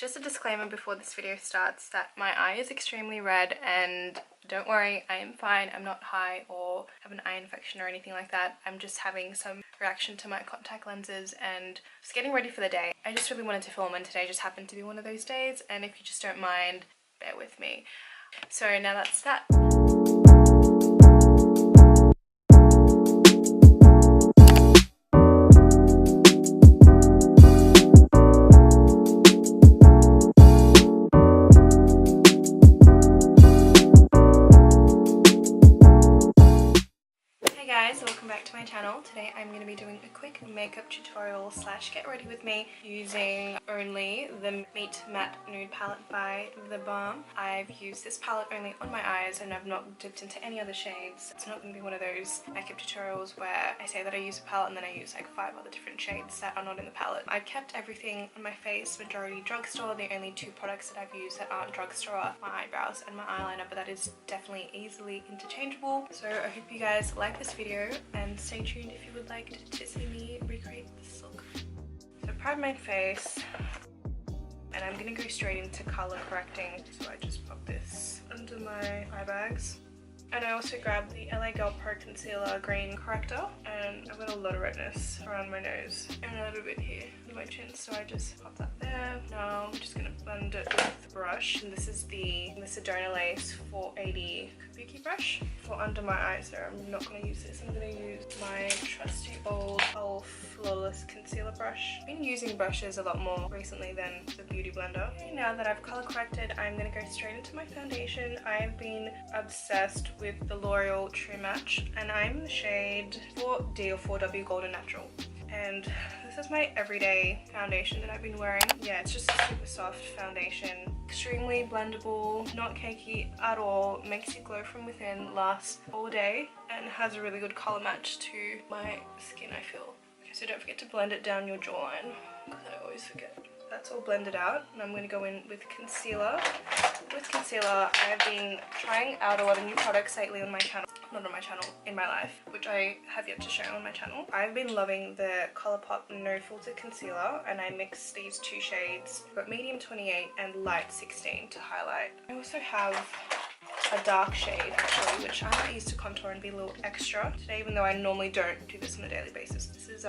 Just a disclaimer before this video starts that my eye is extremely red, and don't worry, I am fine. I'm not high or have an eye infection or anything like that. I'm just having some reaction to my contact lenses and just getting ready for the day. I just really wanted to film, and today just happened to be one of those days, and if you just don't mind, bear with me. So now that's that. Welcome back to my channel. Today I'm going to be doing a quick makeup tutorial slash get ready with me using only the Meet Matte Nude palette by the Balm. I've used this palette only on my eyes and I've not dipped into any other shades. It's not going to be one of those makeup tutorials where I say that I use a palette and then I use like 5 other different shades that are not in the palette. I've kept everything on my face, majority Drugstore. The only 2 products that I've used that aren't Drugstore are my eyebrows and my eyeliner, but that is definitely easily interchangeable. So I hope you guys like this video and stay tuned if you would like to see me recreate this look. So prime my face, and I'm gonna go straight into color correcting. So I just pop this under my eye bags. And I also grabbed the LA Girl Pro Concealer Green Corrector, and I've got a lot of redness around my nose and a little bit here under my chin, so I just pop that there. Now I'm just going to blend it with the brush, and this is the SEDONA Lace 480 Kabuki brush for under my eyes there. I'm not going to use this. I'm going to use my trusty old Flawless Concealer brush. I've been using brushes a lot more recently than the Beauty Blender. Okay, now that I've color corrected, I'm going to go straight into my foundation. I've been obsessed with the L'Oreal True Match, and I'm in the shade 4D or 4W Golden Natural, and this is my everyday foundation that I've been wearing. Yeah, it's just a super soft foundation, extremely blendable, not cakey at all, makes you glow from within, lasts all day, and has a really good color match to my skin, I feel. Okay, so don't forget to blend it down your jawline, because I always forget. That's all blended out, and I'm going to go in with concealer. With concealer, I've been trying out a lot of new products lately on my channel. Not on my channel, in my life, which I have yet to show on my channel. I've been loving the COLOURPOP No Filter Concealer, and I mixed these 2 shades. I've got medium 28 and light 16 to highlight. I also have a dark shade actually, which I might use to contour and be a little extra today, even though I normally don't do this on a daily basis. This is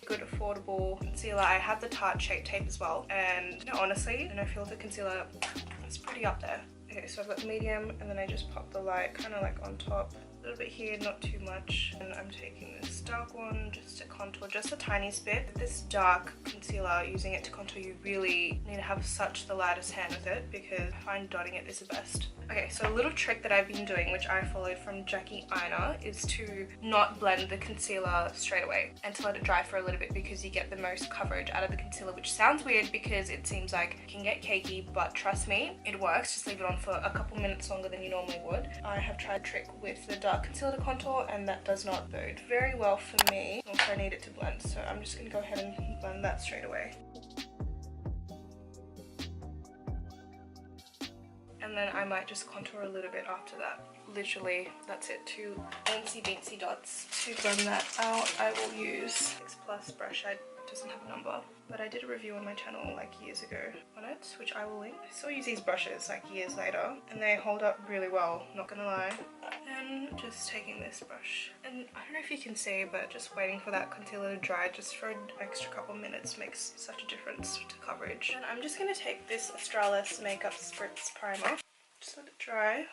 good affordable concealer. I have the Tarte Shape Tape as well, and you know, honestly, the No Filter Concealer is pretty up there. Okay, so I've got the medium, and then I just pop the light kind of like on top. A little bit here, not too much, and I'm taking this dark one just to contour just a tiny bit. With this dark concealer, using it to contour, you really need to have such the lightest hand with it, because I find dotting it is the best. Okay, so a little trick that I've been doing, which I followed from Jackie Aina, is to not blend the concealer straight away and to let it dry for a little bit, because you get the most coverage out of the concealer, which sounds weird because it seems like it can get cakey, but trust me, it works. Just leave it on for a couple minutes longer than you normally would. I have tried a trick with the dark concealer to contour, and that does not bode very well for me. Also, I need it to blend, so I'm just going to go ahead and blend that straight away. And then I might just contour a little bit after that. Literally, that's it. 2 teensy dots. To blend that out, I will use Sixplus brush. It doesn't have a number, but I did a review on my channel like years ago on it, which I will link. I still use these brushes like years later, and they hold up really well, not gonna lie. And just taking this brush, and I don't know if you can see, but just waiting for that concealer to dry just for an extra couple minutes makes such a difference to coverage. And I'm just gonna take this Australis Makeup Spritz Primer, just let it dry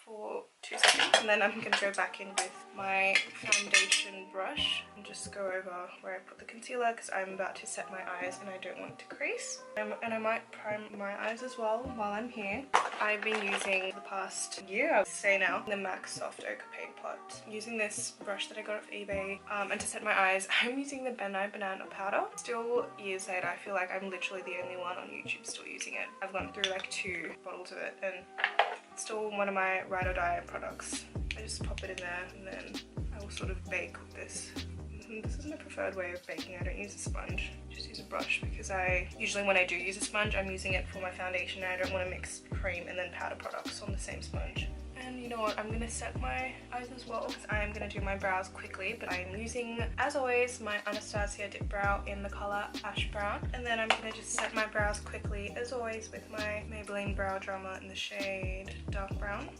for 2 seconds, and then I'm going to go back in with my foundation brush and just go over where I put the concealer, because I'm about to set my eyes and I don't want it to crease. And I might prime my eyes as well while I'm here. I've been using the past year, I would say now, the MAC Soft Ochre Paint Pot. Using this brush that I got off eBay, and to set my eyes, I'm using the Benai Banana Powder. Still, years later, I feel like I'm literally the only one on YouTube still using it. I've gone through like 2 bottles of it, and it's still one of my ride or die products. I just pop it in there, and then I will sort of bake with this. And this is my preferred way of baking. I don't use a sponge, just use a brush, because I usually, when I do use a sponge, I'm using it for my foundation and I don't want to mix cream and then powder products on the same sponge. And you know what, I'm gonna set my eyes as well because I am gonna do my brows quickly, but I'm using, as always, my Anastasia dip brow in the color Ash Brown. And then I'm gonna just set my brows quickly, as always, with my Maybelline Brow Drummer in the shade Dark Brown.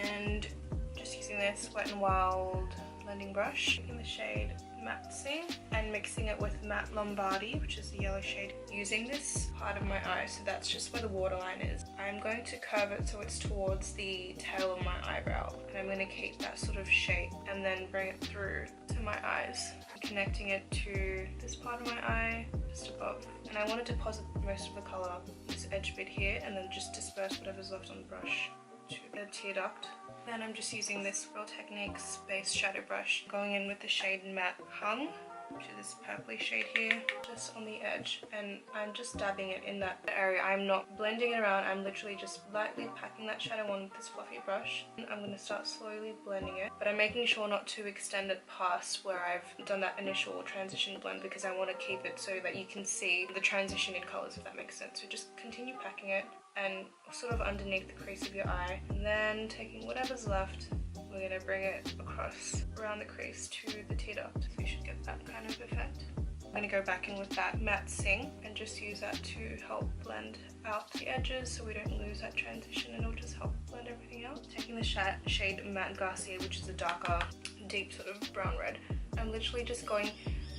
And just using this Wet n Wild blending brush in the shade Matte Sing, and mixing it with Matte Lombardy, which is the yellow shade, using this part of my eye, so that's just where the waterline is. I'm going to curve it so it's towards the tail of my eyebrow, and I'm going to keep that sort of shape and then bring it through to my eyes, connecting it to this part of my eye just above. And I want to deposit most of the colour this edge bit here, and then just disperse whatever's left on the brush to the tear duct. Then I'm just using this Real Techniques base shadow brush, going in with the shade Matte Hung, which is this purpley shade here, just on the edge, and I'm just dabbing it in that area. I'm not blending it around, I'm literally just lightly packing that shadow on with this fluffy brush. I'm going to start slowly blending it, but I'm making sure not to extend it past where I've done that initial transition blend, because I want to keep it so that you can see the transition in colours, if that makes sense. So just continue packing it and sort of underneath the crease of your eye, and then taking whatever's left, we're going to bring it across around the crease to the tear duct, so you should get that kind of effect. I'm going to go back in with that Matte Sing and just use that to help blend out the edges so we don't lose that transition, and it'll just help blend everything out. Taking the shade Matte Garcia, which is a darker, deep sort of brown red, I'm literally just going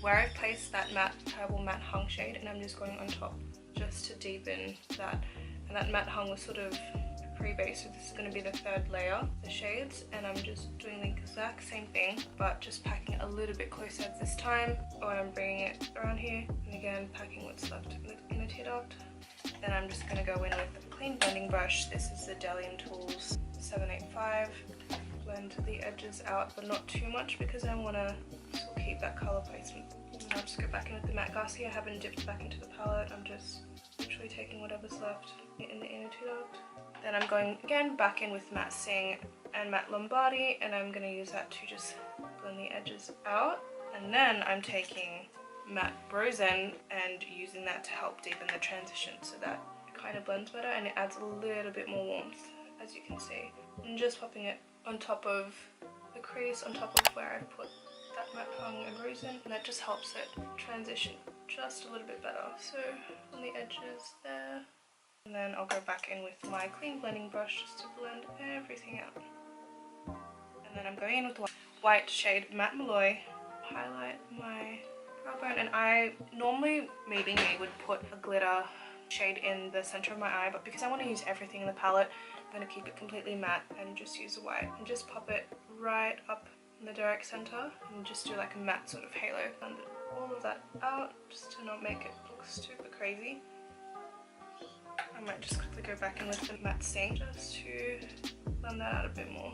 where I've placed that matte purple Matte Hung shade, and I'm just going on top just to deepen that. And that Matte Hung was sort of pre-base, so this is going to be the third layer, the shades, and I'm just doing the exact same thing, but just packing it a little bit closer this time, or I'm bringing it around here, and again packing what's left in the tear duct. Then I'm just going to go in with a clean blending brush. This is the BDELLIUM Tools 785. Blend the edges out, but not too much, because I want to still keep that colour placement. And I'll just go back in with the Matte Garcia. I haven't dipped back into the palette, I'm just literally taking whatever's left in the inner tear duct. Then I'm going again back in with Matte Sing and Matte Lombardy, and I'm going to use that to just blend the edges out. And then I'm taking Matte Roselyn and using that to help deepen the transition, so that it kind of blends better and it adds a little bit more warmth, as you can see. And just popping it on top of the crease, on top of where I put that Matte Hung and Roselyn, and that just helps it transition just a little bit better. So on the edges there. And then I'll go back in with my clean blending brush just to blend everything out. And then I'm going in with the white shade Matte Malloy, highlight my brow bone. And I normally, maybe would put a glitter shade in the center of my eye, but because I want to use everything in the palette, I'm going to keep it completely matte and just use the white. And just pop it right up in the direct center and just do like a matte sort of halo. And all of that out, just to not make it look super crazy. I might just quickly go back in with the Matte Sing just to blend that out a bit more.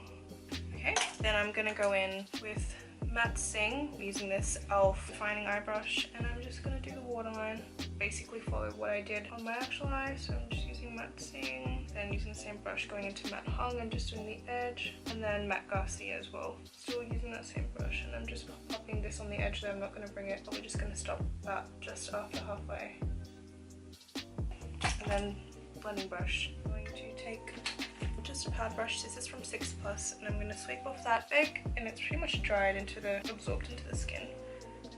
Okay, then I'm going to go in with Matte Sing using this e.l.f. defining eye brush, and I'm just going to do the waterline. Basically follow what I did on my actual eye, so I'm just using Matte Sing, then using the same brush going into Matte Hung and just doing the edge, and then Matte Garcia as well. Still using that same brush, and I'm just popping this on the edge there. I'm not going to bring it, but we're just going to stop that just after halfway. And then blending brush, I'm going to take just a pad brush. This is from Sixplus, and I'm going to sweep off that egg, and it's pretty much dried absorbed into the skin.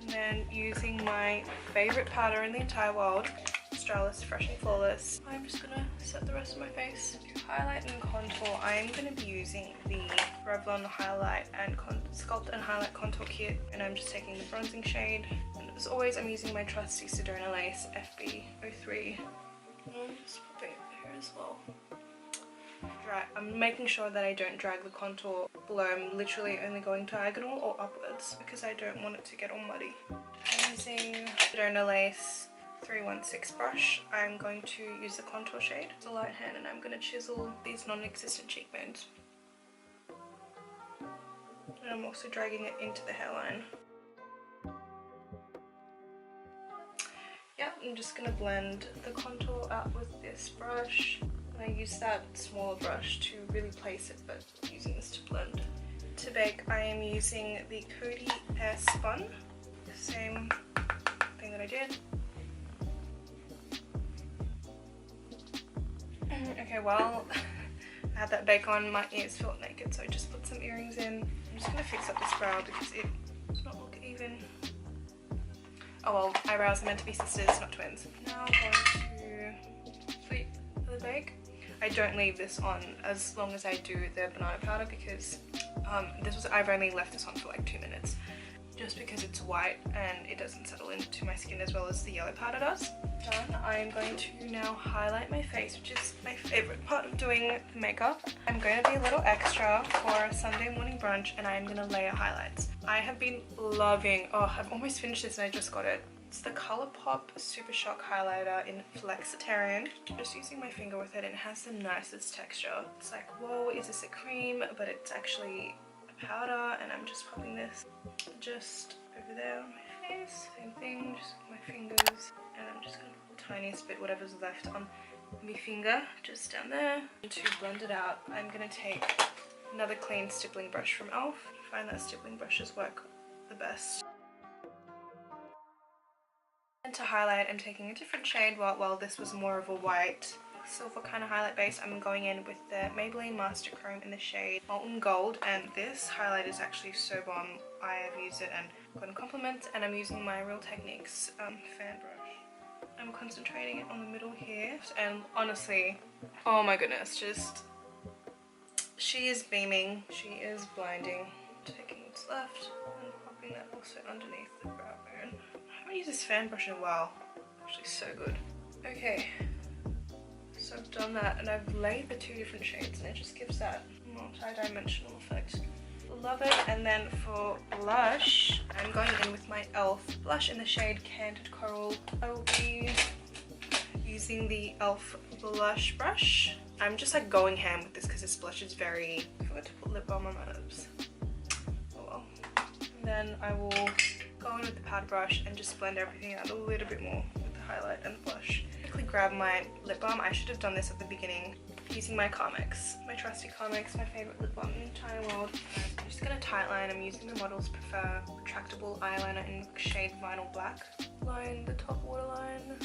And then using my favourite powder in the entire world, AUSTRALIS Fresh and Flawless, I'm just going to set the rest of my face. To highlight and contour, I'm going to be using the REVLON Highlight and Sculpt and Highlight Contour Kit, and I'm just taking the bronzing shade. And as always, I'm using my trusty SEDONA Lace FB03. And just pop it there as well. I'm making sure that I don't drag the contour below. I'm literally only going diagonal or upwards because I don't want it to get all muddy. I'm using SEDONA Lace 316 brush. I'm going to use the contour shade. It's a light hand, and I'm going to chisel these non-existent cheekbones. And I'm also dragging it into the hairline. Yeah, I'm just going to blend the contour out with this brush. And I use that smaller brush to really place it, but using this to blend. To bake, I am using the COTY AIRSPUN, the same thing that I did. Okay, well, I had that bake on, my ears felt naked, so I just put some earrings in. I'm just going to fix up this brow because it does not look even. Oh well, eyebrows are meant to be sisters, not twins. Now I'm going to flip the bake. I don't leave this on as long as I do the banana powder because I've only left this on for like 2 minutes. Just because it's white and it doesn't settle into my skin as well as the yellow powder does. Done. I am going to now highlight my face, which is my favorite part of doing makeup. I'm going to be a little extra for a Sunday morning brunch and I'm going to layer highlights. I have been loving, oh, I've almost finished this and I just got it. It's the COLOURPOP Super Shock Highlighter in Flexitarian. I'm just using my finger with it and it has the nicest texture. It's like, whoa, is this a cream? But it's actually powder, and I'm just popping this just over there on my face. Same thing, just with my fingers, and I'm just gonna put the tiniest bit, whatever's left on my finger, just down there. And to blend it out, I'm gonna take another clean stippling brush from ELF. I find that stippling brushes work the best. And to highlight, I'm taking a different shade. While this was more of a white silver kind of highlight base, I'm going in with the Maybelline Master Chrome in the shade Molten Gold, and this highlight is actually so bomb. I have used it and gotten compliments, and I'm using my Real Techniques fan brush. I'm concentrating it on the middle here, and honestly, oh my goodness, just she is beaming, she is blinding. Taking what's left and popping that also underneath the brow bone. I haven't used this fan brush in a while, actually so good. Okay. So I've done that and I've laid the 2 different shades and it just gives that multi-dimensional effect. Love it. And then for blush, I'm going in with my ELF blush in the shade Candid Coral. I will be using the ELF blush brush. I'm just like going ham with this because this blush is very... I forgot to put lip balm on my lips. Oh well. And then I will go in with the powder brush and just blend everything out a little bit more with the highlight and the blush. Grab my lip balm. I should have done this at the beginning using my Carmex, my trusty Carmex, my favorite lip balm in the entire world. I'm just gonna tightline. I'm using the Models Prefer retractable eyeliner in shade Vinyl Black. Line the top waterline,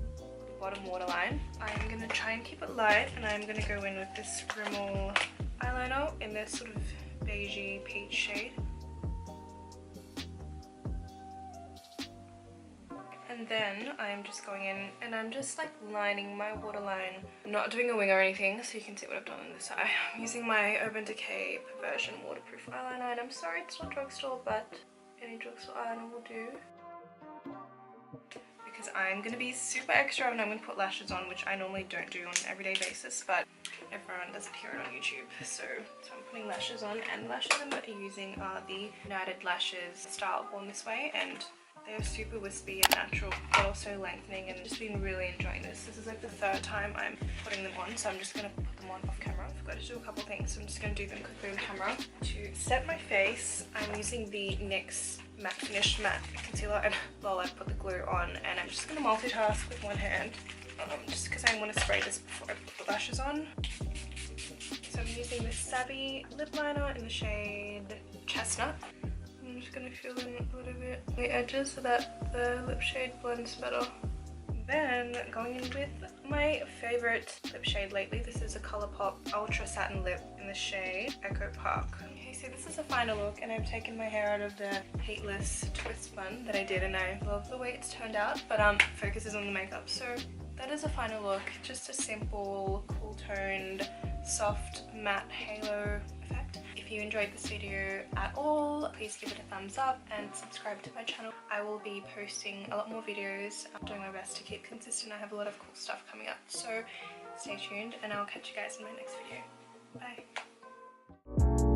the bottom waterline. I'm gonna try and keep it light, and I'm gonna go in with this Rimmel eyeliner in this sort of beigey peach shade. And then I'm just going in and I'm just like lining my waterline. I'm not doing a wing or anything, so you can see what I've done on this eye. I'm using my Urban Decay Perversion waterproof eyeliner, and I'm sorry it's not Drugstore, but any Drugstore eyeliner will do. Because I'm going to be super extra and I'm going to put lashes on, which I normally don't do on an everyday basis, but everyone doesn't hear it on YouTube. So I'm putting lashes on, and lashes I'm going to be using are the United Lashes Style Born This Way, and they are super wispy and natural, but also lengthening, and I've just been really enjoying this. This is like the 3rd time I'm putting them on, so I'm just going to put them on off camera. I forgot to do a couple things, so I'm just going to do them quickly on camera. To set my face, I'm using the NYX Matte Finish Matte Concealer, and well, I put the glue on, and I'm just going to multitask with one hand, just because I want to spray this before I put the lashes on. So I'm using this Savvy lip liner in the shade Chestnut. I'm just going to fill in a little bit on the edges so that the lip shade blends better. Then going in with my favorite lip shade lately. This is a COLOURPOP Ultra Satin Lip in the shade Echo Park. Okay, so this is a final look, and I've taken my hair out of the heatless twist bun that I did, and I love the way it's turned out, but focuses on the makeup. So that is a final look. Just a simple, cool toned, soft matte halo effect. If you enjoyed this video at all, please give it a thumbs up and subscribe to my channel. I will be posting a lot more videos. I'm doing my best to keep consistent. I have a lot of cool stuff coming up, so stay tuned, and I'll catch you guys in my next video. Bye.